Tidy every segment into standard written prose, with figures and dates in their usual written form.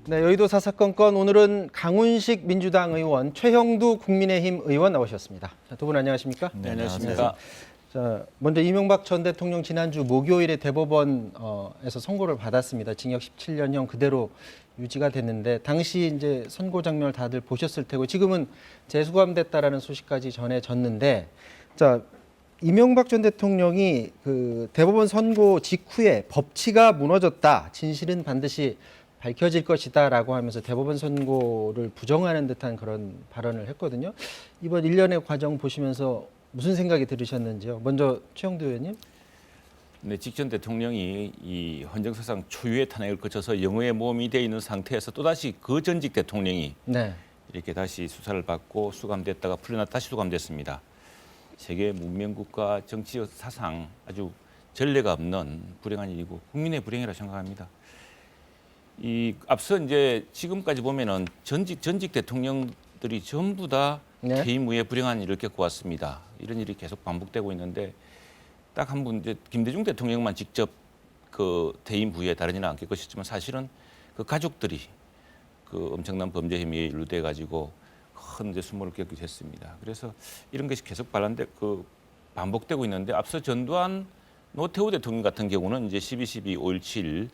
네, 여의도 사사건건 오늘은 강훈식 민주당 의원, 최형두 국민의힘 의원 나오셨습니다. 두 분 안녕하십니까? 네, 안녕하십니까. 자, 먼저 이명박 전 대통령 지난주 목요일에 대법원에서 선고를 받았습니다. 징역 17년형 그대로 유지가 됐는데 당시 이제 선고 장면을 다들 보셨을 테고 지금은 재수감됐다라는 소식까지 전해졌는데, 자, 이명박 전 대통령이 그 대법원 선고 직후에 법치가 무너졌다, 진실은 반드시 밝혀질 것이다라고 하면서 대법원 선고를 부정하는 듯한 그런 발언을 했거든요. 이번 일련의 과정 보시면서 무슨 생각이 들으셨는지요? 먼저 최형두 의원님. 네, 직전 대통령이 이 헌정사상 초유의 탄핵을 거쳐서 영어의 모험이 되어 있는 상태에서 또다시 그 전직 대통령이 네. 이렇게 다시 수사를 받고 수감됐다가 풀려나 다시 수감됐습니다. 세계 문명국가 정치 사상 아주 전례가 없는 불행한 일이고 국민의 불행이라 생각합니다. 이 앞서 이제 지금까지 보면은 전직 대통령들이 전부 다 네. 퇴임 후에 불행한 일을 겪어왔습니다. 이런 일이 계속 반복되고 있는데 딱 한 분 이제 김대중 대통령만 직접 그 퇴임 후에 다른 일은 안 겪으셨지만 사실은 그 가족들이 그 엄청난 범죄 혐의에 연루돼 가지고 큰 이제 수모를 겪게 됐습니다. 그래서 이런 것이 계속 반복되고 있는데 앞서 전두환 노태우 대통령 같은 경우는 이제 12.12 5.17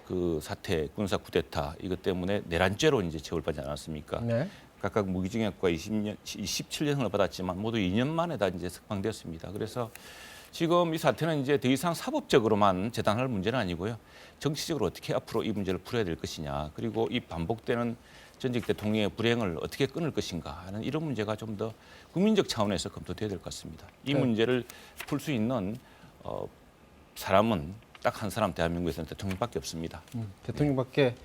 그 사태, 군사 쿠데타 이것 때문에 내란죄로 이제 처벌받지 않았습니까? 네. 각각 무기징역과 17년을 받았지만 모두 2년 만에 다 이제 석방되었습니다. 그래서 지금 이 사태는 이제 더 이상 사법적으로만 재단할 문제는 아니고요. 정치적으로 어떻게 앞으로 이 문제를 풀어야 될 것이냐, 그리고 이 반복되는 전직 대통령의 불행을 어떻게 끊을 것인가 하는 이런 문제가 좀 더 국민적 차원에서 검토돼야 될 것 같습니다. 이 네. 문제를 풀 수 있는 사람은 딱 한 사람 대한민국에서는 대통령밖에 없습니다. 대통령밖에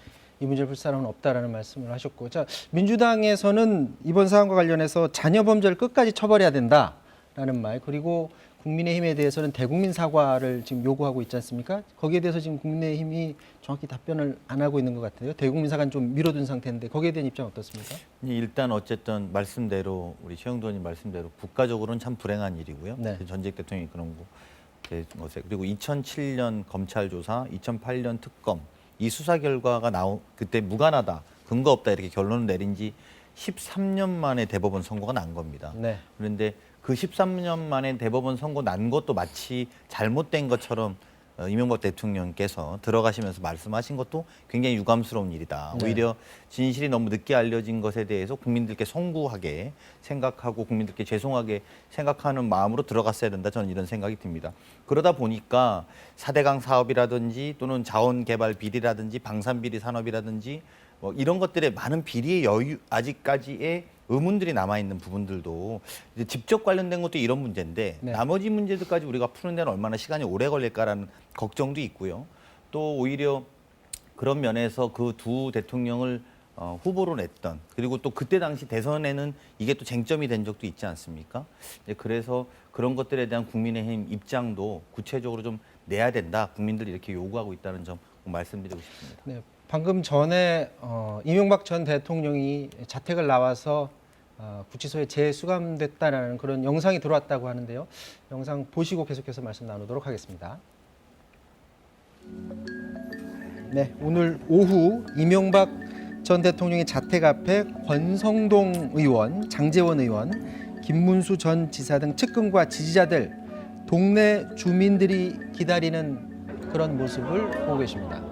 이 문제를 풀 사람은 없다라는 말씀을 하셨고, 자, 민주당에서는 이번 사안과 관련해서 자녀 범죄를 끝까지 처벌해야 된다라는 말, 그리고 국민의힘에 대해서는 대국민 사과를 지금 요구하고 있지 않습니까? 거기에 대해서 지금 국민의힘이 정확히 답변을 안 하고 있는 것 같아요. 대국민 사과는 좀 미뤄둔 상태인데 거기에 대한 입장 어떻습니까? 일단 어쨌든 말씀대로 우리 최영도 의원님 말씀대로 국가적으로는 참 불행한 일이고요. 네. 전직 대통령이 그런 것에 그리고 2007년 검찰 조사, 2008년 특검 이 수사 결과가 그때 무관하다, 근거 없다 이렇게 결론을 내린 지 13년 만에 대법원 선고가 난 겁니다. 네. 그런데 그 13년 만에 대법원 선고 난 것도 마치 잘못된 것처럼 이명박 대통령께서 들어가시면서 말씀하신 것도 굉장히 유감스러운 일이다. 네. 오히려 진실이 너무 늦게 알려진 것에 대해서 국민들께 송구하게 생각하고 국민들께 죄송하게 생각하는 마음으로 들어갔어야 된다. 저는 이런 생각이 듭니다. 그러다 보니까 4대강 사업이라든지 또는 자원개발 비리라든지 방산비리 산업이라든지 뭐 이런 것들의 많은 비리의 여유 아직까지의 의문들이 남아있는 부분들도 이제 직접 관련된 것도 이런 문제인데 네. 나머지 문제들까지 우리가 푸는 데는 얼마나 시간이 오래 걸릴까라는 걱정도 있고요. 또 오히려 그런 면에서 그 두 대통령을 후보로 냈던, 그리고 또 그때 당시 대선에는 이게 또 쟁점이 된 적도 있지 않습니까? 그래서 그런 것들에 대한 국민의힘 입장도 구체적으로 좀 내야 된다. 국민들이 이렇게 요구하고 있다는 점 말씀드리고 싶습니다. 네. 방금 전에 이명박 전 대통령이 자택을 나와서 구치소에 재수감됐다라는 그런 영상이 들어왔다고 하는데요. 영상 보시고 계속해서 말씀 나누도록 하겠습니다. 네, 오늘 오후 이명박 전 대통령의 자택 앞에 권성동 의원, 장제원 의원, 김문수 전 지사 등 측근과 지지자들, 동네 주민들이 기다리는 그런 모습을 보고 계십니다.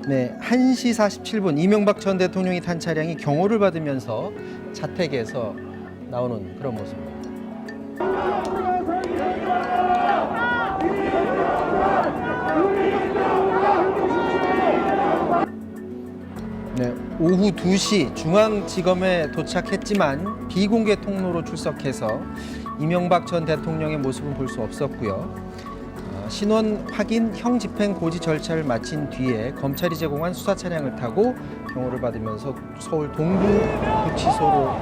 네, 1시 47분 이명박 전 대통령이 탄 차량이 경호를 받으면서 자택에서 나오는 그런 모습입니다. 네, 오후 2시 중앙지검에 도착했지만 비공개 통로로 출석해서 이명박 전 대통령의 모습은 볼 수 없었고요. 신원 확인 형 집행 고지 절차를 마친 뒤에 검찰이 제공한 수사 차량을 타고 경호를 받으면서 서울 동부구치소로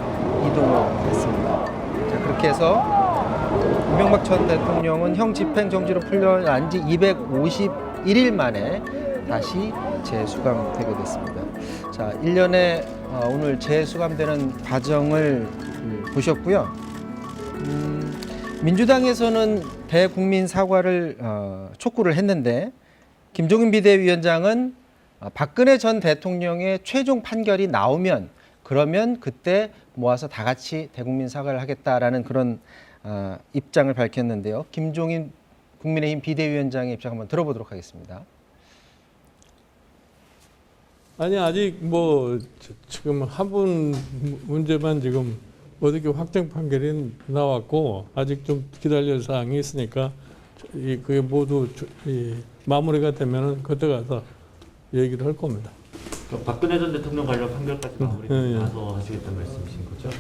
이동을 했습니다. 자, 그렇게 해서 이명박 전 대통령은 형 집행 정지로 풀려난 지 251일 만에 다시 재수감되게 됐습니다. 자, 일련의 오늘 재수감되는 과정을 보셨고요. 민주당에서는 대국민 사과를 촉구를 했는데 김종인 비대위원장은 박근혜 전 대통령의 최종 판결이 나오면 그러면 그때 모아서 다 같이 대국민 사과를 하겠다라는 그런 입장을 밝혔는데요. 김종인 국민의힘 비대위원장의 입장 한번 들어보도록 하겠습니다. 아니 아직 뭐 지금 화분 문제만 지금 어떻게 확정 판결이 나왔고 아직 좀 기다릴 사항이 있으니까 그게 모두 마무리가 되면은 그때 가서 얘기를 할 겁니다. 그러니까 박근혜 전 대통령 관련 판결까지 마무리 나서 하시겠다는 말씀이신 거죠?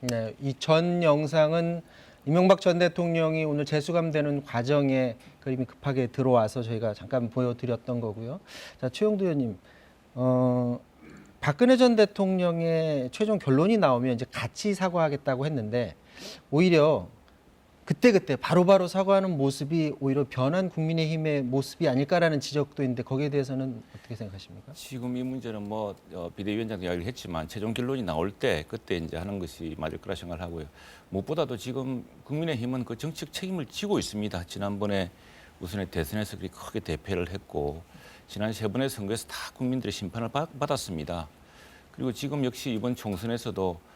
네, 이 전 영상은 이명박 전 대통령이 오늘 재수감되는 과정에 그림이 급하게 들어와서 저희가 잠깐 보여드렸던 거고요. 자, 최영두 의원님, 박근혜 전 대통령의 최종 결론이 나오면 이제 같이 사과하겠다고 했는데 오히려 그때 바로바로 사과하는 모습이 오히려 변한 국민의힘의 모습이 아닐까라는 지적도 있는데 거기에 대해서는 어떻게 생각하십니까? 지금 이 문제는 뭐 비대위원장도 이야기를 했지만 최종 결론이 나올 때 그때 이제 하는 것이 맞을 거라 생각을 하고요. 무엇보다도 지금 국민의힘은 그 정치적 책임을 지고 있습니다. 지난번에 우선의 대선에서 그렇게 크게 대패를 했고 지난 세 번의 선거에서 다 국민들의 심판을 받았습니다. 그리고 지금 역시 이번 총선에서도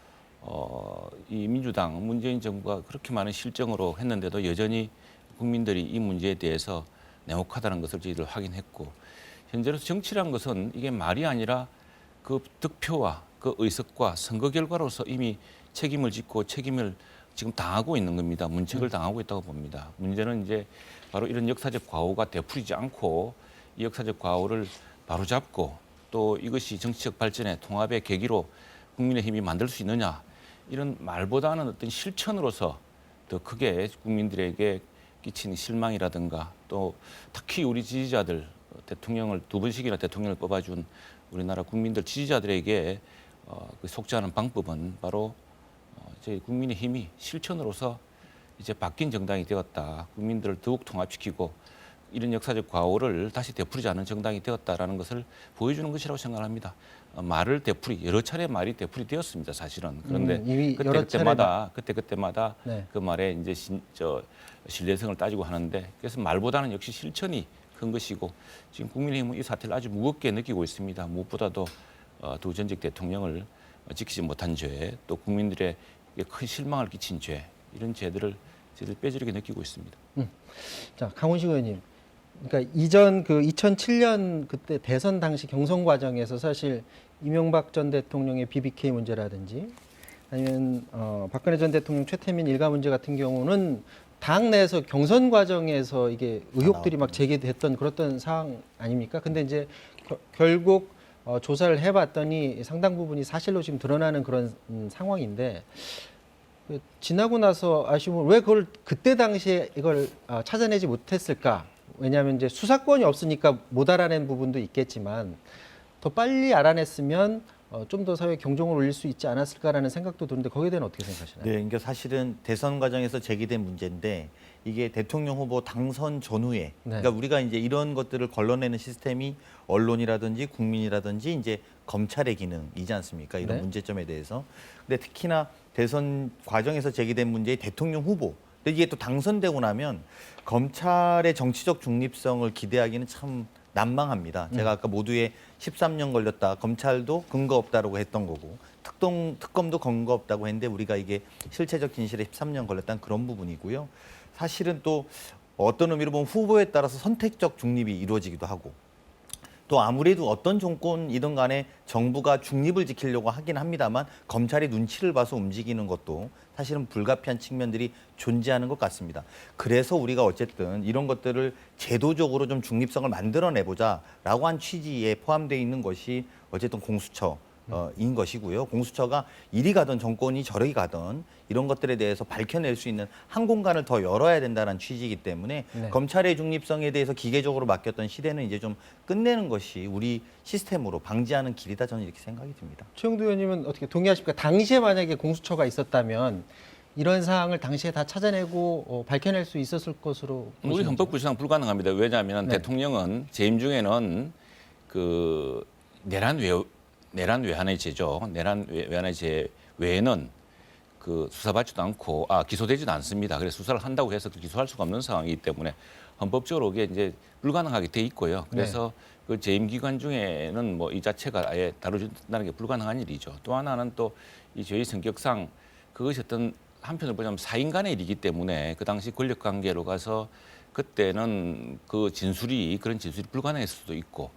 이 민주당 문재인 정부가 그렇게 많은 실정으로 했는데도 여전히 국민들이 이 문제에 대해서 냉혹하다는 것을 저희들 확인했고 현재로서 정치란 것은 이게 말이 아니라 그 득표와 그 의석과 선거 결과로서 이미 책임을 짓고 책임을 지금 당하고 있는 겁니다. 문책을 당하고 있다고 봅니다. 문제는 이제 바로 이런 역사적 과오가 되풀이지 않고 이 역사적 과오를 바로잡고 또 이것이 정치적 발전의 통합의 계기로 국민의힘이 만들 수 있느냐 이런 말보다는 어떤 실천으로서 더 크게 국민들에게 끼친 실망이라든가 또 특히 우리 지지자들 대통령을 두 번씩이나 대통령을 뽑아준 우리나라 국민들 지지자들에게 그 속죄하는 방법은 바로 저희 국민의힘이 실천으로서 이제 바뀐 정당이 되었다. 국민들을 더욱 통합시키고 이런 역사적 과오를 다시 되풀이지 않는 정당이 되었다라는 것을 보여주는 것이라고 생각합니다. 말을 여러 차례 말이 되풀이되었습니다. 사실은 그런데 이미 여러 그때마다 네. 그 말에 이제 신뢰성을 따지고 하는데 그래서 말보다는 역시 실천이 큰 것이고 지금 국민의힘은 이 사태를 아주 무겁게 느끼고 있습니다. 무엇보다도 두 전직 대통령을 지키지 못한 죄, 또 국민들에게 큰 실망을 끼친 죄 이런 죄들을 저희들 뼈저리게 느끼고 있습니다. 자, 강훈식 의원님. 그러니까 이전 그 2007년 그때 대선 당시 경선 과정에서 사실 이명박 전 대통령의 BBK 문제라든지 아니면 박근혜 전 대통령 최태민 일가 문제 같은 경우는 당 내에서 경선 과정에서 이게 의혹들이 막 제기됐던 그랬던 상황 아닙니까? 근데 이제 결국 조사를 해봤더니 상당 부분이 사실로 지금 드러나는 그런 상황인데 지나고 나서 아쉬움은 왜 그걸 그때 당시에 이걸 찾아내지 못했을까? 왜냐하면 이제 수사권이 없으니까 못 알아낸 부분도 있겠지만 더 빨리 알아냈으면 좀 더 사회 경종을 울릴 수 있지 않았을까라는 생각도 드는데 거기에 대해서 어떻게 생각하시나요? 네, 그러니까 사실은 대선 과정에서 제기된 문제인데 이게 대통령 후보 당선 전후에 네. 그러니까 우리가 이제 이런 것들을 걸러내는 시스템이 언론이라든지 국민이라든지 이제 검찰의 기능이지 않습니까? 이런 네. 문제점에 대해서. 근데 특히나 대선 과정에서 제기된 문제의 대통령 후보. 근데 이게 또 당선되고 나면 검찰의 정치적 중립성을 기대하기는 참 난망합니다. 제가 아까 모두에 13년 걸렸다. 검찰도 근거 없다라고 했던 거고 특검도 근거 없다고 했는데 우리가 이게 실체적 진실에 13년 걸렸다는 그런 부분이고요. 사실은 또 어떤 의미로 보면 후보에 따라서 선택적 중립이 이루어지기도 하고 또 아무래도 어떤 정권이든 간에 정부가 중립을 지키려고 하긴 합니다만 검찰이 눈치를 봐서 움직이는 것도 사실은 불가피한 측면들이 존재하는 것 같습니다. 그래서 우리가 어쨌든 이런 것들을 제도적으로 좀 중립성을 만들어내보자라고 한 취지에 포함되어 있는 것이 어쨌든 공수처인 것이고요. 공수처가 이리 가든 정권이 저리 가든 이런 것들에 대해서 밝혀낼 수 있는 한 공간을 더 열어야 된다는 취지이기 때문에 네. 검찰의 중립성에 대해서 기계적으로 맡겼던 시대는 이제 좀 끝내는 것이 우리 시스템으로 방지하는 길이다 저는 이렇게 생각이 듭니다. 최영두 의원님은 어떻게 동의하십니까? 당시에 만약에 공수처가 있었다면 이런 사항을 당시에 다 찾아내고 밝혀낼 수 있었을 것으로 우리 보시는지요? 헌법 구조상 불가능합니다. 왜냐하면 네. 대통령은 재임 중에는 그 내란 외환의 죄죠. 내란 외환의 죄 외에는 그 수사받지도 않고 기소되지도 않습니다. 그래서 수사를 한다고 해서 기소할 수가 없는 상황이기 때문에 헌법적으로 이게 이제 불가능하게 돼 있고요. 그래서 그 재임 기간 중에는 뭐 이 자체가 아예 다뤄진다는 게 불가능한 일이죠. 또 하나는 또 이 저희 성격상 그것이 어떤 한편으로 보자면 사인 간의 일이기 때문에 그 당시 권력 관계로 가서 그때는 그 진술이 그런 진술이 불가능했을 수도 있고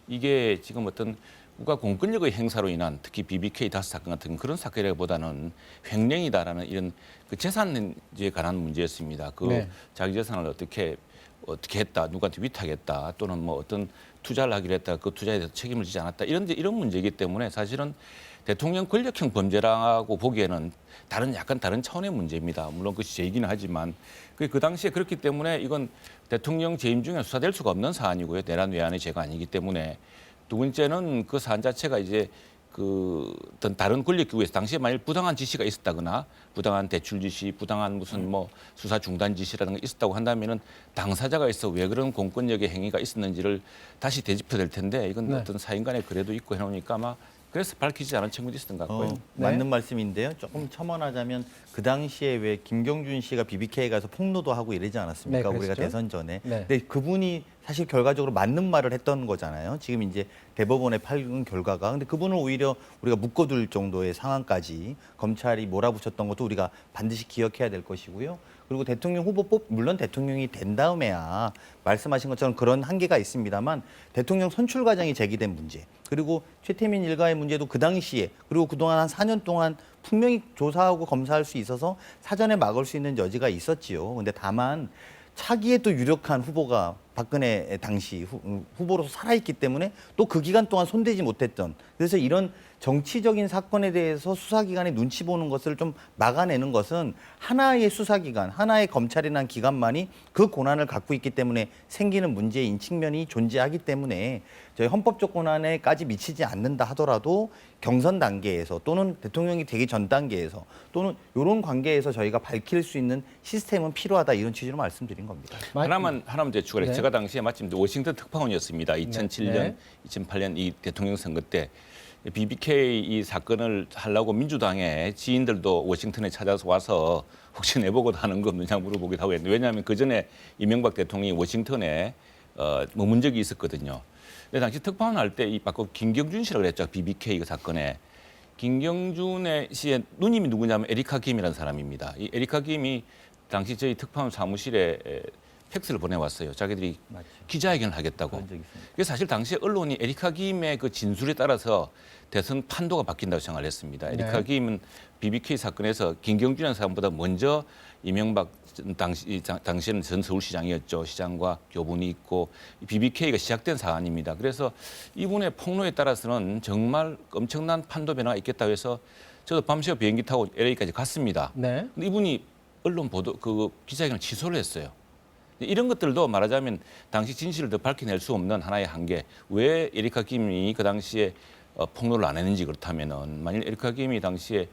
이게 지금 어떤 국가 공권력의 행사로 인한 특히 BBK 다스 사건 같은 그런 사건이라기보다는 횡령이다라는 이런 그 재산에 관한 문제였습니다. 그 네. 자기 재산을 어떻게 했다, 누구한테 위탁했다, 또는 뭐 어떤 투자를 하기로 했다, 그 투자에 대해서 책임을 지지 않았다 이런 문제이기 때문에 사실은 대통령 권력형 범죄라고 보기에는 약간 다른 차원의 문제입니다. 물론 그것이 제 얘기는 하지만 그 당시에 그렇기 때문에 이건 대통령 재임 중에 수사될 수가 없는 사안이고요. 내란 외환의 죄가 아니기 때문에 두 번째는 그 사안 자체가 이제 그 어떤 다른 권력기구에서 당시에 만일 부당한 지시가 있었다거나 부당한 대출 지시, 부당한 무슨 뭐 수사 중단 지시라든가 있었다고 한다면은 당사자가 있어 왜 그런 공권력의 행위가 있었는지를 다시 되짚어야 될 텐데 이건 네. 어떤 사인 간의 거래도 있고 해놓으니까 아마 그래서 밝히지 않은 친구도 있었던 것 같고요. 네. 맞는 말씀인데요. 조금 첨언하자면 그 당시에 왜 김경준 씨가 BBK 가서 폭로도 하고 이러지 않았습니까? 네, 우리가 그랬죠. 대선 전에. 네. 근데 그분이 사실 결과적으로 맞는 말을 했던 거잖아요. 지금 이제 대법원에 팔은 결과가. 근데 그분을 오히려 우리가 묶어둘 정도의 상황까지 검찰이 몰아붙였던 것도 우리가 반드시 기억해야 될 것이고요. 그리고 대통령 후보 물론 대통령이 된 다음에야 말씀하신 것처럼 그런 한계가 있습니다만 대통령 선출 과정이 제기된 문제 그리고 최태민 일가의 문제도 그 당시에 그리고 그동안 한 4년 동안 분명히 조사하고 검사할 수 있어서 사전에 막을 수 있는 여지가 있었지요. 근데 다만 차기에 또 유력한 후보가 박근혜 당시 후보로서 살아있기 때문에 또 그 기간 동안 손대지 못했던 그래서 이런 정치적인 사건에 대해서 수사기관이 눈치 보는 것을 좀 막아내는 것은 하나의 수사기관, 하나의 검찰이라는 기관만이 그 권한을 갖고 있기 때문에 생기는 문제인 측면이 존재하기 때문에 저희 헌법적 권한에까지 미치지 않는다 하더라도 경선 단계에서 또는 대통령이 되기 전 단계에서 또는 이런 관계에서 저희가 밝힐 수 있는 시스템은 필요하다 이런 취지로 말씀드린 겁니다. 하나만 제가 네. 제가 당시에 마침 워싱턴 특파원이었습니다. 2007년, 네. 2008년 이 대통령 선거 때 BBK 이 사건을 하려고 민주당의 지인들도 워싱턴에 찾아서 와서 혹시 내보고도 하는 거 없느냐 물어보기도 하고 했는데 왜냐하면 그 전에 이명박 대통령이 워싱턴에 머문 적이 있었거든요. 근데 당시 특파원 할 때 이 바꿔 김경준 씨라고 그랬죠. BBK 그 사건에. 김경준의 씨의 누님이 누구냐면 에리카 김이라는 사람입니다. 이 에리카 김이 당시 저희 특파원 사무실에 팩스를 보내왔어요. 자기들이 맞죠. 기자회견을 하겠다고. 그런 적이 있습니다. 그래서 사실 당시에 언론이 에리카 김의 그 진술에 따라서 대선 판도가 바뀐다고 생각을 했습니다. 에리카 네. 김은 BBK 사건에서 김경준이라는 사람보다 먼저 이명박 당시에는 전 서울시장이었죠. 시장과 교분이 있고 BBK가 시작된 사안입니다. 그래서 이분의 폭로에 따라서는 정말 엄청난 판도 변화가 있겠다고 해서 저도 밤새 비행기 타고 LA까지 갔습니다. 네. 근데 이분이 언론 보도 그 기자회견을 취소를 했어요. 이런 것들도 말하자면 당시 진실을 더 밝혀낼 수 없는 하나의 한계. 왜 에리카 김이 그 당시에 폭로를 안 했는지 그렇다면은 만일 에리카 김이 당시에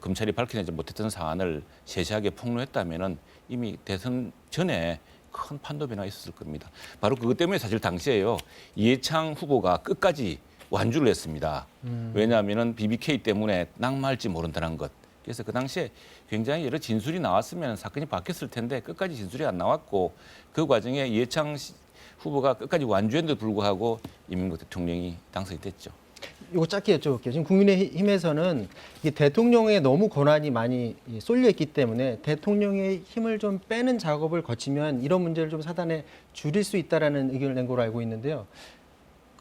검찰이 밝혀내지 못했던 사안을 세세하게 폭로했다면은 이미 대선 전에 큰 판도 변화가 있었을 겁니다. 바로 그것 때문에 사실 당시에요 이해창 후보가 끝까지 완주를 했습니다. 왜냐하면은 BBK 때문에 낙마할지 모른다는 것. 그래서 그 당시에 굉장히 여러 진술이 나왔으면 사건이 바뀌었을 텐데 끝까지 진술이 안 나왔고 그 과정에 이해창 후보가 끝까지 완주했는데도 불구하고 이명박 대통령이 당선이 됐죠. 이거 짧게 여쭤볼게요. 지금 국민의힘에서는 이 대통령의 너무 권한이 많이 쏠려 있기 때문에 대통령의 힘을 좀 빼는 작업을 거치면 이런 문제를 좀 사단에 줄일 수 있다라는 의견을 낸 걸로 알고 있는데요.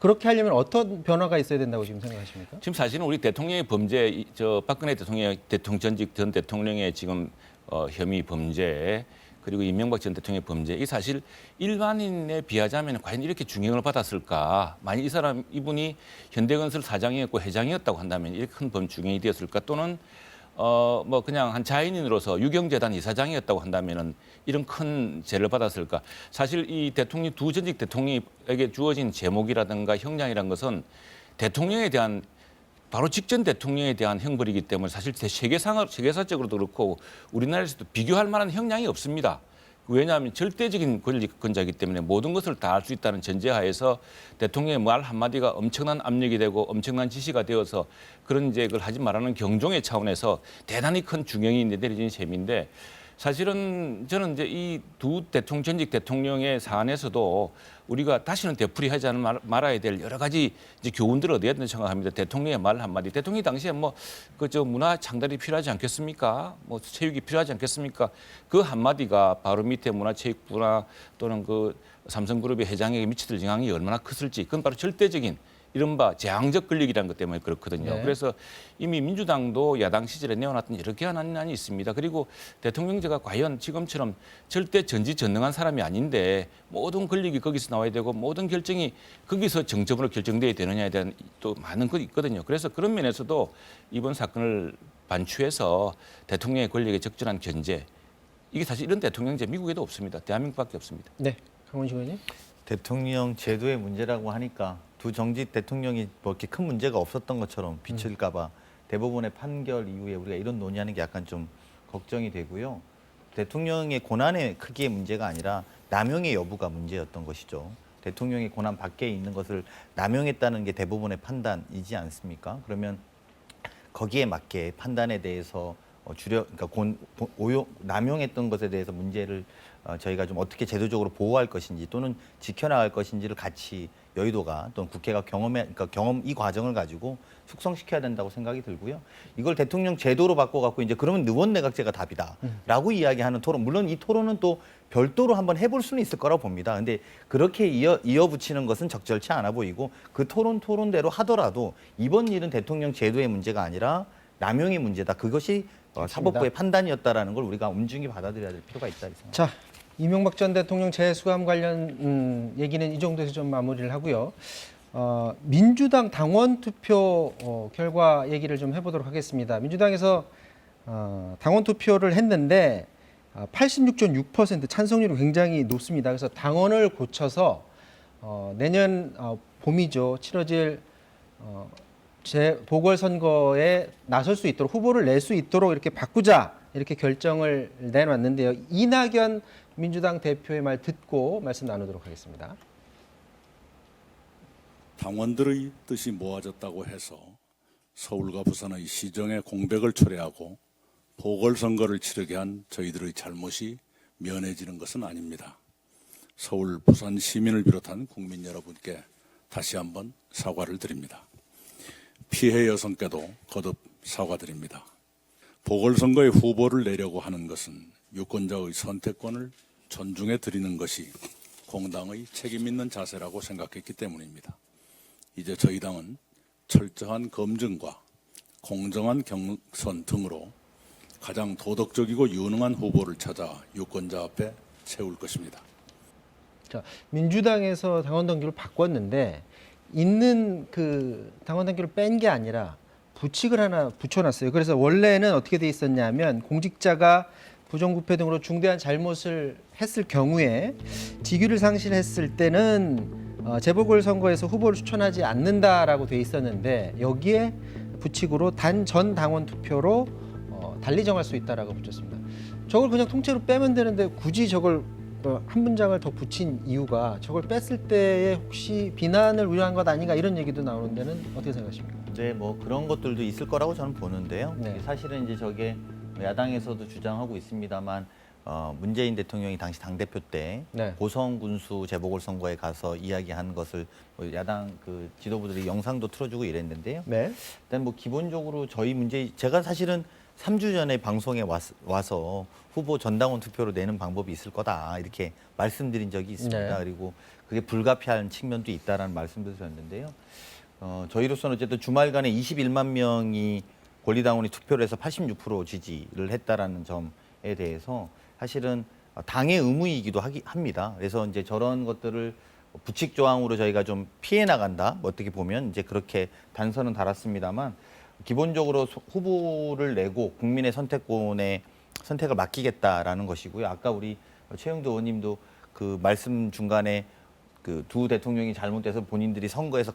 그렇게 하려면 어떤 변화가 있어야 된다고 지금 생각하십니까? 지금 사실은 우리 대통령의 범죄, 박근혜 전직 전 대통령의 지금 혐의 범죄 그리고 이명박 전 대통령의 범죄 이 사실 일반인에 비하자면 과연 이렇게 중형을 받았을까? 만약 이분이 현대건설 사장이었고 회장이었다고 한다면 이렇게 큰 중형이 되었을까? 또는 뭐 그냥 한 자연인으로서 유경재단 이사장이었다고 한다면은 이런 큰 죄를 받았을까? 사실 이 대통령 두 전직 대통령에게 주어진 제목이라든가 형량이란 것은 대통령에 대한 바로 직전 대통령에 대한 형벌이기 때문에 사실 세계사적으로도 그렇고 우리나라에서도 비교할 만한 형량이 없습니다. 왜냐하면 절대적인 권력권자이기 때문에 모든 것을 다 할 수 있다는 전제하에서 대통령의 말 한마디가 엄청난 압력이 되고 엄청난 지시가 되어서 그런 이제 그걸 하지 말라는 경종의 차원에서 대단히 큰 중형이 내려진 셈인데 사실은 저는 이제 이 두 전직 대통령의 사안에서도 우리가 다시는 되풀이하지 말아야 될 여러 가지 이제 교훈들을 얻어야 된다고 생각합니다. 대통령의 말 한마디. 대통령이 당시에 뭐 그저 문화 창달이 필요하지 않겠습니까? 뭐 체육이 필요하지 않겠습니까? 그 한마디가 바로 밑에 문화체육부나 또는 그 삼성그룹의 회장에게 미치는 영향이 얼마나 컸을지 그건 바로 절대적인 이른바 재앙적 권력이라는 것 때문에 그렇거든요. 네. 그래서 이미 민주당도 야당 시절에 내어놨던 여러 개헌안이 있습니다. 그리고 대통령제가 과연 지금처럼 절대 전지전능한 사람이 아닌데 모든 권력이 거기서 나와야 되고 모든 결정이 거기서 정점으로 결정돼야 되느냐에 대한 또 많은 것이 있거든요. 그래서 그런 면에서도 이번 사건을 반추해서 대통령의 권력에 적절한 견제 이게 사실 이런 대통령제 미국에도 없습니다. 대한민국밖에 없습니다. 네, 강원식 의원님. 대통령 제도의 문제라고 하니까 두 정직 대통령이 뭐 이렇게 큰 문제가 없었던 것처럼 비칠까봐 대법원의 판결 이후에 우리가 이런 논의하는 게 약간 좀 걱정이 되고요. 대통령의 권한의 크기의 문제가 아니라 남용의 여부가 문제였던 것이죠. 대통령의 권한 밖에 있는 것을 남용했다는 게 대법원의 판단이지 않습니까? 그러면 거기에 맞게 판단에 대해서 그러니까 남용했던 것에 대해서 문제를 저희가 좀 어떻게 제도적으로 보호할 것인지 또는 지켜나갈 것인지를 같이 여의도가 또는 국회가 그러니까 이 과정을 가지고 숙성시켜야 된다고 생각이 들고요. 이걸 대통령 제도로 바꿔갖고 이제 그러면 의원내각제가 답이다라고 이야기하는 토론. 물론 이 토론은 또 별도로 한번 해볼 수는 있을 거라고 봅니다. 근데 그렇게 이어붙이는 것은 적절치 않아 보이고 그 토론대로 하더라도 이번 일은 대통령 제도의 문제가 아니라 남용의 문제다. 그것이 사법부의 판단이었다라는 걸 우리가 엄중히 받아들여야 될 필요가 있다 이 생각. 자, 이명박 전 대통령 재수감 관련 얘기는 이 정도에서 좀 마무리를 하고요. 민주당 당원 투표 결과 얘기를 좀 해보도록 하겠습니다. 민주당에서 당원 투표를 했는데 86.6% 찬성률이 굉장히 높습니다. 그래서 당원을 고쳐서 내년 봄이죠. 치러질 보궐선거에 나설 수 있도록 후보를 낼 수 있도록 이렇게 바꾸자 이렇게 결정을 내놨는데요. 이낙연 민주당 대표의 말 듣고 말씀 나누도록 하겠습니다. 당원들의 뜻이 모아졌다고 해서 서울과 부산의 시정의 공백을 초래하고 보궐선거를 치르게 한 저희들의 잘못이 면해지는 것은 아닙니다. 서울, 부산 시민을 비롯한 국민 여러분께 다시 한번 사과를 드립니다. 피해 여성께도 거듭 사과드립니다. 보궐선거에 후보를 내려고 하는 것은 유권자의 선택권을 존중해 드리는 것이 공당의 책임 있는 자세라고 생각했기 때문입니다. 이제 저희 당은 철저한 검증과 공정한 경선 등으로 가장 도덕적이고 유능한 후보를 찾아 유권자 앞에 세울 것입니다. 자, 민주당에서 당원 등기를 바꿨는데 있는 그 당원 등기를 뺀 게 아니라 부칙을 하나 붙여놨어요. 그래서 원래는 어떻게 돼 있었냐면 공직자가 부정부패 등으로 중대한 잘못을 했을 경우에 직위를 상실했을 때는 재보궐선거에서 후보를 추천하지 않는다라고 돼 있었는데 여기에 부칙으로 단 전 당원 투표로 달리 정할 수 있다라고 붙였습니다. 저걸 그냥 통째로 빼면 되는데 굳이 저걸 한 문장을 더 붙인 이유가 저걸 뺐을 때에 혹시 비난을 우려한 것 아닌가 이런 얘기도 나오는 데는 어떻게 생각하십니까? 네, 뭐 그런 것들도 있을 거라고 저는 보는데요. 네. 사실은 이제 저게 야당에서도 주장하고 있습니다만 문재인 대통령이 당시 당대표 때 네. 고성 군수 재보궐선거에 가서 이야기한 것을 야당 그 지도부들이 영상도 틀어주고 이랬는데요. 네. 일단 뭐 기본적으로 제가 사실은 3주 전에 방송에 와서 후보 전당원 투표로 내는 방법이 있을 거다 이렇게 말씀드린 적이 있습니다. 네. 그리고 그게 불가피한 측면도 있다라는 말씀도 드렸는데요. 저희로서는 어쨌든 주말간에 21만 명이 권리당원이 투표를 해서 86% 지지를 했다라는 점에 대해서 사실은 당의 의무이기도 합니다. 그래서 이제 저런 것들을 부칙 조항으로 저희가 좀 피해 나간다. 어떻게 보면 이제 그렇게 단서는 달았습니다만 기본적으로 후보를 내고 국민의 선택을 맡기겠다라는 것이고요. 아까 우리 최영도 의원님도 그 말씀 중간에 그 두 대통령이 잘못돼서 본인들이 선거에서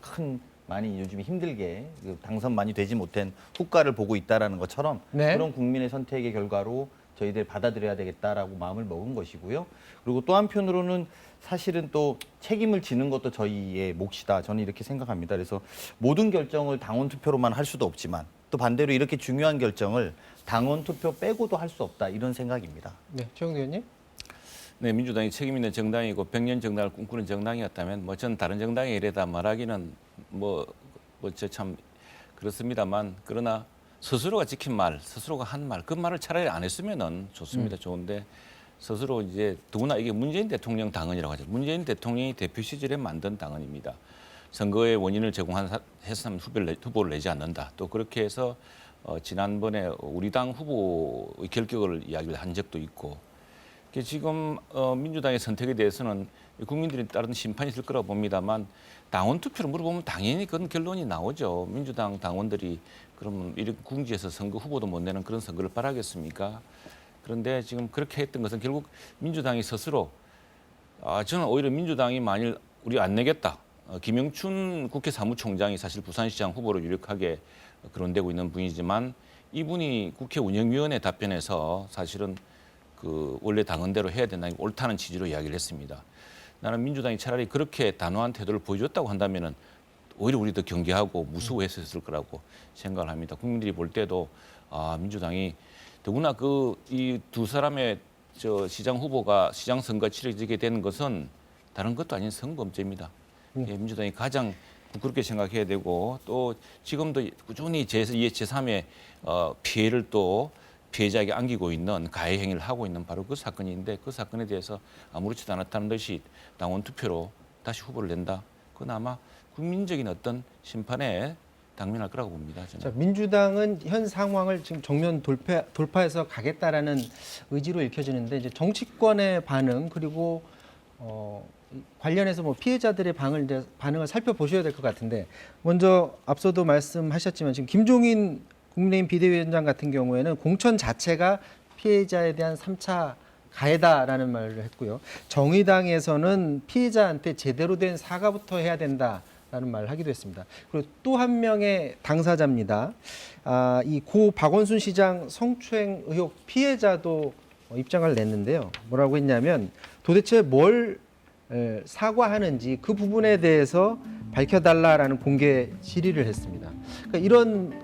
많이 요즘 힘들게 당선 많이 되지 못한 후과를 보고 있다라는 것처럼 네. 그런 국민의 선택의 결과로 저희들 받아들여야 되겠다라고 마음을 먹은 것이고요. 그리고 또 한편으로는 사실은 또 책임을 지는 것도 저희의 몫이다. 저는 이렇게 생각합니다. 그래서 모든 결정을 당원 투표로만 할 수도 없지만 또 반대로 이렇게 중요한 결정을 당원 투표 빼고도 할 수 없다. 이런 생각입니다. 네, 최영도 의원님. 네, 민주당이 책임 있는 정당이고 100년 정당을 꿈꾸는 정당이었다면 뭐 전 다른 정당에 이래다 말하기는 참 그렇습니다만 그러나 스스로가 지킨 말, 스스로가 한 말, 그 말을 차라리 안 했으면은 좋습니다. 좋은데 스스로 이제 더구나 이게 문재인 대통령 당헌이라고 하죠. 문재인 대통령이 대표 시절에 만든 당헌입니다. 선거의 원인을 제공해서 후보를 내지 않는다. 또 그렇게 해서 지난번에 우리 당 후보의 결격을 이야기를 한 적도 있고 지금 민주당의 선택에 대해서는 국민들이 따른 심판이 있을 거라고 봅니다만 당원 투표를 물어보면 당연히 그런 결론이 나오죠. 민주당 당원들이 그러면 이렇게 궁지에서 선거 후보도 못 내는 그런 선거를 바라겠습니까? 그런데 지금 그렇게 했던 것은 결국 민주당이 스스로 저는 오히려 민주당이 만일 우리 안 내겠다. 김영춘 국회 사무총장이 사실 부산시장 후보로 유력하게 거론되고 있는 분이지만 이분이 국회 운영위원회 답변에서 사실은 원래 당헌대로 해야 된다는 옳다는 취지로 이야기를 했습니다. 나는 민주당이 차라리 그렇게 단호한 태도를 보여줬다고 한다면은 오히려 우리 더 경계하고 무수했을 거라고 생각을 합니다. 국민들이 볼 때도 민주당이 더구나 이 두 사람의 시장 후보가 시장 선거가 치러지게 되는 것은 다른 것도 아닌 선거범죄입니다. 예, 민주당이 가장 부끄럽게 생각해야 되고 또 지금도 꾸준히 제2의 제3의 피해를 또 피해자에게 안기고 있는 가해 행위를 하고 있는 바로 그 사건인데 그 사건에 대해서 아무렇지도 않았다는 듯이 당원 투표로 다시 후보를 낸다. 그건 아마 국민적인 어떤 심판에 당면할 거라고 봅니다. 저는. 자, 민주당은 현 상황을 지금 정면 돌파해서 가겠다라는 의지로 읽혀지는데 이제 정치권의 반응 그리고 관련해서 뭐 피해자들의 반응을 살펴보셔야 될 것 같은데 먼저 앞서도 말씀하셨지만 지금 김종인 국민의힘 비대위원장 같은 경우에는 공천 자체가 피해자에 대한 3차 가해다라는 말을 했고요. 정의당에서는 피해자한테 제대로 된 사과부터 해야 된다라는 말을 하기도 했습니다. 그리고 또 한 명의 당사자입니다. 이 고 박원순 시장 성추행 의혹 피해자도 입장을 냈는데요. 뭐라고 했냐면 도대체 뭘 사과하는지 그 부분에 대해서 밝혀달라라는 공개 질의를 했습니다. 그러니까 이런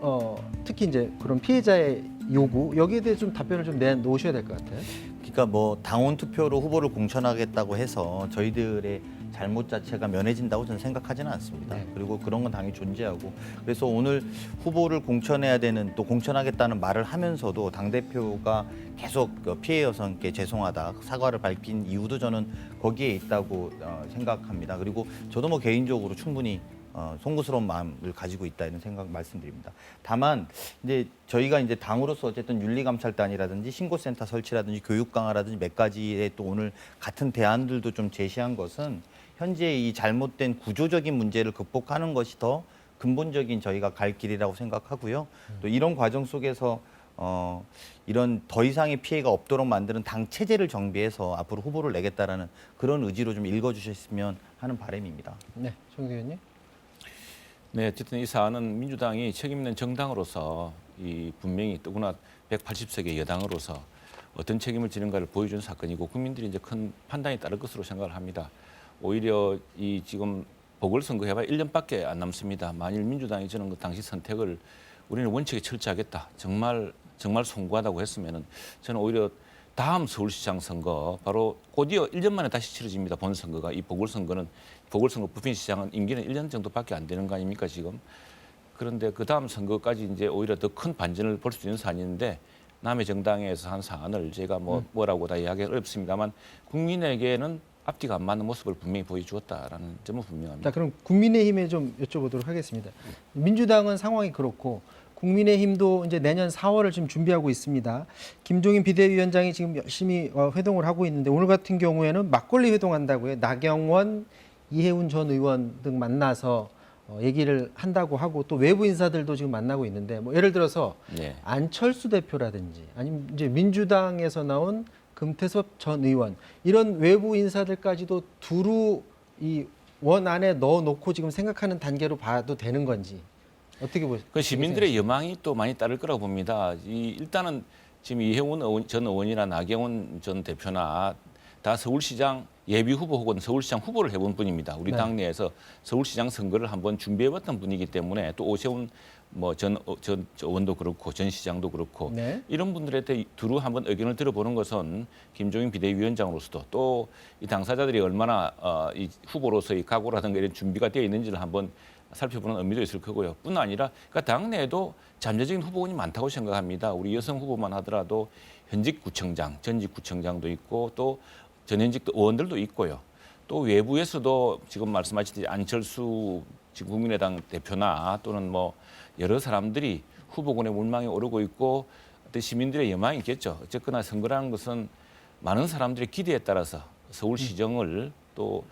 특히 이제 그런 피해자의 요구 여기에 대해 좀 답변을 좀 내놓으셔야 될 것 같아요. 그러니까 뭐 당원 투표로 후보를 공천하겠다고 해서 저희들의 잘못 자체가 면해진다고 저는 생각하지는 않습니다. 네. 그리고 그런 건 당연히 존재하고 그래서 오늘 후보를 공천해야 되는 또 공천하겠다는 말을 하면서도 당대표가 계속 피해 여성께 죄송하다 사과를 밝힌 이유도 저는 거기에 있다고 생각합니다. 그리고 저도 뭐 개인적으로 충분히 송구스러운 마음을 가지고 있다 이런 생각 말씀드립니다. 다만 이제 저희가 이제 당으로서 어쨌든 윤리감찰단이라든지 신고센터 설치라든지 교육 강화라든지 몇 가지의 또 오늘 같은 대안들도 좀 제시한 것은 현재 이 잘못된 구조적인 문제를 극복하는 것이 더 근본적인 저희가 갈 길이라고 생각하고요. 또 이런 과정 속에서 이런 더 이상의 피해가 없도록 만드는 당 체제를 정비해서 앞으로 후보를 내겠다라는 그런 의지로 좀 읽어주셨으면 하는 바람입니다. 네, 정 의원님. 네, 어쨌든 이 사안은 민주당이 책임 있는 정당으로서 분명히 더구나 180석의 여당으로서 어떤 책임을 지는가를 보여준 사건이고 국민들이 이제 큰 판단이 따를 것으로 생각을 합니다. 오히려 지금 보궐선거 해봐야 1년밖에 안 남습니다. 만일 민주당이 저는 그 당시 선택을 우리는 원칙에 철저하겠다. 정말 송구하다고 했으면은 저는 오히려 다음 서울시장 선거 바로 곧이어 1년 만에 다시 치러집니다. 본선거가 이 보궐선거 부평시장은 임기는 1년 정도밖에 안 되는 거 아닙니까 지금? 그런데 그 다음 선거까지 이제 오히려 더 큰 반전을 볼 수 있는 사안인데 남의 정당에서 한 사안을 제가 뭐라고 다 이야기하기 어렵습니다만 국민에게는 앞뒤가 안 맞는 모습을 분명히 보여주었다라는 점은 분명합니다. 자, 그럼 국민의힘에 좀 여쭤보도록 하겠습니다. 민주당은 상황이 그렇고 국민의힘도 이제 내년 4월을 지금 준비하고 있습니다. 김종인 비대위원장이 지금 열심히 회동을 하고 있는데 오늘 같은 경우에는 막걸리 회동한다고요. 나경원, 이해운 전 의원 등 만나서 얘기를 한다고 하고 또 외부 인사들도 지금 만나고 있는데 뭐 예를 들어서 네. 안철수 대표라든지 아니면 이제 민주당에서 나온 금태섭 전 의원 이런 외부 인사들까지도 두루 이 원 안에 넣어놓고 지금 생각하는 단계로 봐도 되는 건지 어떻게 보세요? 그 시민들의 여망이 또 많이 따를 거라고 봅니다. 일단은 지금 이해운 전 의원이나 나경원 전 대표나 다 서울시장 예비 후보 혹은 서울시장 후보를 해본 분입니다. 우리 네. 당내에서 서울시장 선거를 한번 준비해봤던 분이기 때문에 또 오세훈 전 의원도 그렇고 전 시장도 그렇고 네. 이런 분들한테 두루 한번 의견을 들어보는 것은 김종인 비대위원장으로서도 또 이 당사자들이 얼마나 이 후보로서의 각오라든가 이런 준비가 되어 있는지를 한번 살펴보는 의미도 있을 거고요. 뿐 아니라 그러니까 당내에도 잠재적인 후보군이 많다고 생각합니다. 우리 여성 후보만 하더라도 현직 구청장, 전직 구청장도 있고 또 전현직 의원들도 있고요. 또 외부에서도 지금 말씀하셨듯이 안철수 지금 국민의당 대표나 또는 뭐 여러 사람들이 후보군의 물망에 오르고 있고 어떤 시민들의 여망이 있겠죠. 어쨌거나 선거라는 것은 많은 사람들의 기대에 따라서 서울시정을 또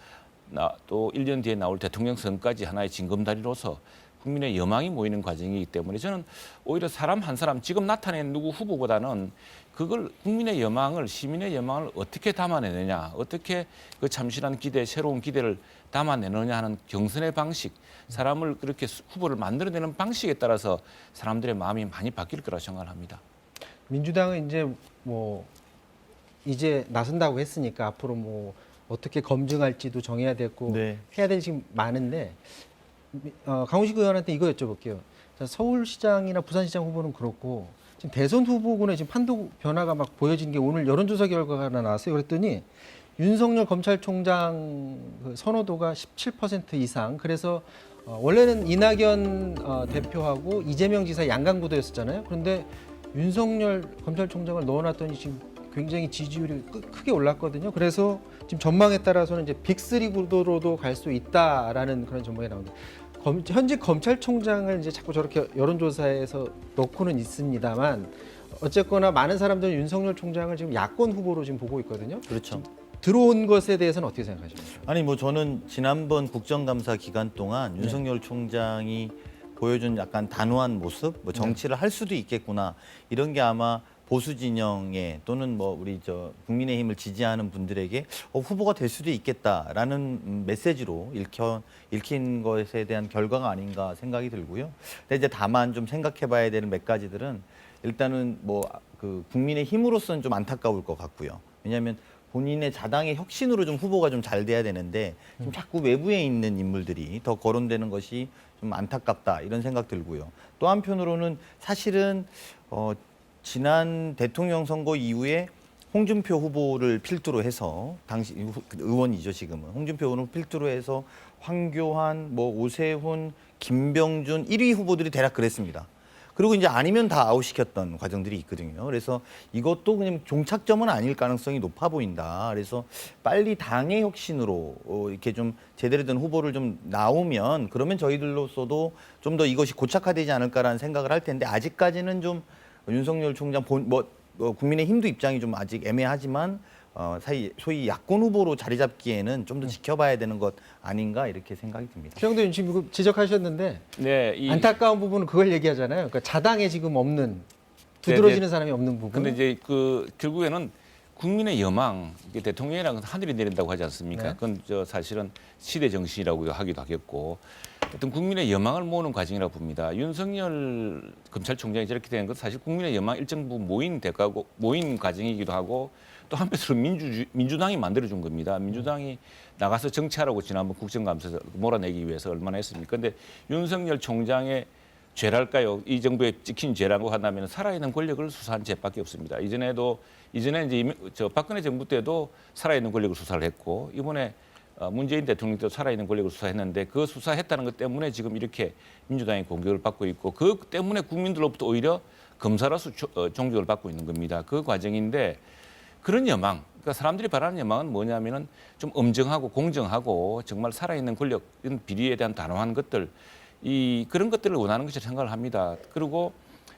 1년 뒤에 나올 대통령 선거까지 하나의 징검다리로서 국민의 여망이 모이는 과정이기 때문에 저는 오히려 사람 한 사람 지금 나타낸 누구 후보보다는 그걸 국민의 여망을 시민의 여망을 어떻게 담아내느냐 어떻게 그 참신한 기대 새로운 기대를 담아내느냐 하는 경선의 방식 사람을 그렇게 후보를 만들어내는 방식에 따라서 사람들의 마음이 많이 바뀔 거라 생각합니다. 민주당은 이제 뭐 이제 나선다고 했으니까 앞으로 뭐 어떻게 검증할지도 정해야 되고 네. 해야 될 지금 많은데 강훈식 의원한테 이거 여쭤볼게요. 자, 서울시장이나 부산시장 후보는 그렇고 지금 대선 후보군의 지금 판도 변화가 막 보여진 게 오늘 여론조사 결과가 하나 나왔어요. 그랬더니 윤석열 검찰총장 그 선호도가 17% 이상. 그래서 원래는 이낙연 대표하고 이재명 지사 양강구도였었잖아요. 그런데 윤석열 검찰총장을 넣어놨더니 지금 굉장히 지지율이 크게 올랐거든요. 그래서 지금 전망에 따라서는 이제 빅3 구도로도 갈 수 있다라는 그런 전망이 나옵니다. 현직 검찰총장을 이제 자꾸 저렇게 여론조사에서 넣고는 있습니다만 어쨌거나 많은 사람들은 윤석열 총장을 지금 야권 후보로 지금 보고 있거든요. 그렇죠. 들어온 것에 대해서는 어떻게 생각하십니까? 아니 뭐 저는 지난번 국정감사 기간 동안 윤석열 총장이 보여준 약간 단호한 모습, 뭐 정치를 할 수도 있겠구나 이런 게 아마 보수 진영에 또는 뭐 우리 국민의힘을 지지하는 분들에게 후보가 될 수도 있겠다라는 메시지로 읽힌 것에 대한 결과가 아닌가 생각이 들고요. 근데 이제 다만 좀 생각해봐야 되는 몇 가지들은 일단은 뭐 그 국민의힘으로서는 좀 안타까울 것 같고요. 왜냐하면 본인의 자당의 혁신으로 좀 후보가 좀 잘 돼야 되는데 좀 자꾸 외부에 있는 인물들이 더 거론되는 것이 좀 안타깝다 이런 생각 들고요. 또 한편으로는 사실은 지난 대통령 선거 이후에 홍준표 후보를 필두로 해서 당시 의원이죠 지금은 홍준표 의원을 필두로 해서 황교안, 뭐 오세훈, 김병준 1위 후보들이 대략 그랬습니다. 그리고 이제 아니면 다 아웃시켰던 과정들이 있거든요. 그래서 이것도 그냥 종착점은 아닐 가능성이 높아 보인다. 그래서 빨리 당의 혁신으로 이렇게 좀 제대로 된 후보를 좀 나오면 그러면 저희들로서도 좀 더 이것이 고착화되지 않을까라는 생각을 할 텐데 아직까지는 좀 윤석열 총장 국민의힘도 입장이 좀 아직 애매하지만 소위 야권 후보로 자리 잡기에는 좀 더 지켜봐야 되는 것 아닌가 이렇게 생각이 듭니다. 최영도 의원 지금 이거 지적하셨는데 네, 안타까운 부분은 그걸 얘기하잖아요. 그러니까 자당에 지금 없는 두드러지는 사람이 없는 부분. 근데 이제 그 결국에는 국민의 여망, 이게 대통령이라는 건 하늘이 내린다고 하지 않습니까? 네. 그건 사실은 시대 정신이라고 하기도 하겠고 어떤 국민의 여망을 모으는 과정이라고 봅니다. 윤석열 검찰총장이 저렇게 된 건 사실 국민의 여망 일정 부분 모인 대가고 모인 과정이기도 하고 또 한편으로 민주당이 만들어준 겁니다. 민주당이 나가서 정치하라고 지난번 국정감사에서 몰아내기 위해서 얼마나 했습니까? 그런데 윤석열 총장의 죄랄까요? 이 정부에 찍힌 죄라고 한다면 살아있는 권력을 수사한 죄밖에 없습니다. 이전에 이제 박근혜 정부 때도 살아있는 권력을 수사를 했고 이번에 문재인 대통령 때도 살아있는 권력을 수사했는데 그 수사했다는 것 때문에 지금 이렇게 민주당이 공격을 받고 있고 그 때문에 국민들로부터 오히려 검사로서 존경을 받고 있는 겁니다. 그 과정인데 그런 여망, 그러니까 사람들이 바라는 여망은 뭐냐면은 좀 엄정하고 공정하고 정말 살아있는 권력, 이런 비리에 대한 단호한 것들, 그런 것들을 원하는 것이라 생각을 합니다. 그리고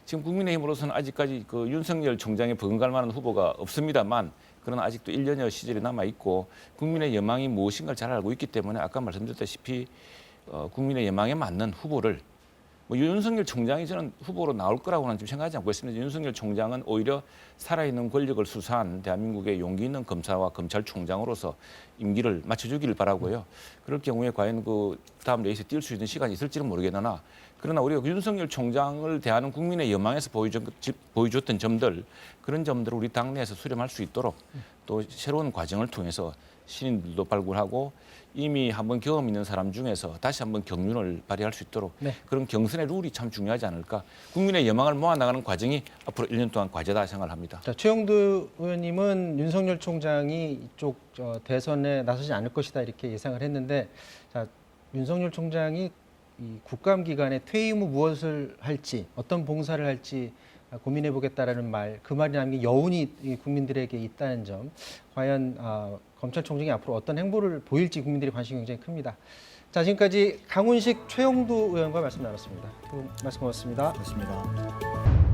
지금 국민의힘으로서는 아직까지 그 윤석열 총장에 버금갈 만한 후보가 없습니다만 그러나 아직도 1년여 시절이 남아있고 국민의 여망이 무엇인가를 잘 알고 있기 때문에 아까 말씀드렸다시피 국민의 여망에 맞는 후보를 뭐 윤석열 총장이 저는 후보로 나올 거라고는 좀 생각하지 않고 있습니다. 윤석열 총장은 오히려 살아있는 권력을 수사한 대한민국의 용기 있는 검사와 검찰총장으로서 임기를 마쳐주기를 바라고요. 그럴 경우에 과연 그 다음 레이스에 뛸 수 있는 시간이 있을지는 모르겠으나 그러나 우리가 윤석열 총장을 대하는 국민의 여망에서 보여줬던 점들 그런 점들을 우리 당내에서 수렴할 수 있도록 또 새로운 과정을 통해서 신인들도 발굴하고 이미 한번 경험 있는 사람 중에서 다시 한번 경륜을 발휘할 수 있도록 네. 그런 경선의 룰이 참 중요하지 않을까. 국민의 여망을 모아나가는 과정이 앞으로 1년 동안 과제다 생각을 합니다. 자, 최영두 의원님은 윤석열 총장이 이쪽 대선에 나서지 않을 것이다 이렇게 예상을 했는데, 자, 윤석열 총장이 이 국감 기간에 퇴임 후 무엇을 할지, 어떤 봉사를 할지 고민해 보겠다라는 말, 그 말이 남긴 여운이 이 국민들에게 있다는 점, 과연 검찰총장이 앞으로 어떤 행보를 보일지 국민들의 관심이 굉장히 큽니다. 자, 지금까지 강훈식 최영두 의원과 말씀 나눴습니다. 두 분 말씀 고맙습니다. 그렇습니다.